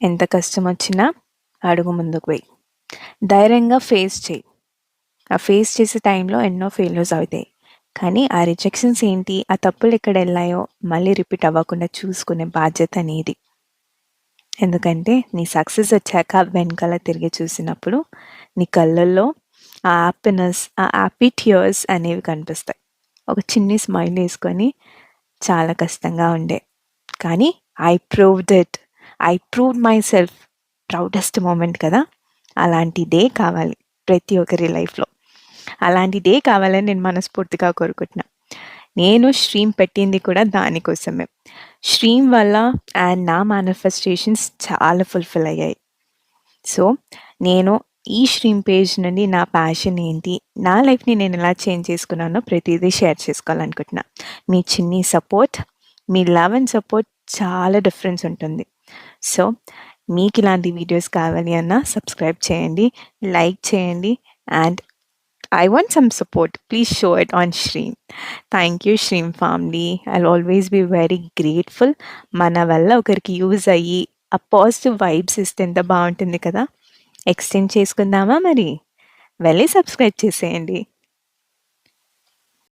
ఎంత కష్టమొచ్చినా అడుగు ముందుకు వెయ్యి. ధైర్యంగా ఫేస్ చెయి. ఆ ఫేస్ చేసే టైంలో ఎన్నో ఫెయిల్యూర్స్ అవుతాయి. కానీ ఆ రిజెక్షన్స్ ఏంటి, ఆ తప్పులెక్కడెళ్ళాయో మళ్ళీ రిపీట్ అవ్వకుండా చూసుకునే బాధ్యత నీది. ఎందుకంటే నీ సక్సెస్ వచ్చాక వెనకాల తిరిగి చూసినప్పుడు నీ కళ్ళల్లో ఆ హ్యాపీనెస్, ఆ హ్యాపీ టియర్స్ అనేవి కనిపిస్తాయి. ఒక చిన్ని స్మైల్ యేసుకొని చాలా కష్టంగా ఉండే. కానీ I proved it. I proved myself. Proudest moment కదా! అలాంటి డే కావాలి ప్రతి ఒక్కరి లైఫ్‌లో. అలాంటి డే కావాలని నేను మనస్ఫూర్తిగా కోరుకుంటున్నా. నేను స్ట్రీమ్ పెట్టింది కూడా దానికోసమే. స్ట్రీమ్ వల్ల అండ్ నా మేనిఫెస్టేషన్స్ చాలా ఫుల్‌ఫిల్ అయ్యాయి. సో, నేను ఈ స్ట్రీమ్ పేజ్ నుండి నా ప్యాషన్ ఏంటి, నా లైఫ్‌ని నేనెలా చేంజ్ చేసుకున్నానో ప్రతీదీ షేర్ చేసుకోవాలనుకుంటున్నా. మీ చిన్ని support, me love and support చాలా డిఫరెన్స్ ఉంటుంది. సో, మీకిలాంటి వీడియోస్ కావాలి అన్నా సబ్స్క్రైబ్ చేయండి, లైక్ చేయండి and I want some support. Please show it on Shreem. Thank you, Shreem family. I'll always be very grateful. మన వల్ల ఒకరికి యూజ్ అయ్యి ఆ పాజిటివ్ వైబ్స్ ఇస్తే ఎంత బావుంటుంది కదా! ఎక్స్‌టెండ్ చేసుకుందామా మరి? వెళ్ళి సబ్స్క్రైబ్ చేసేయండి.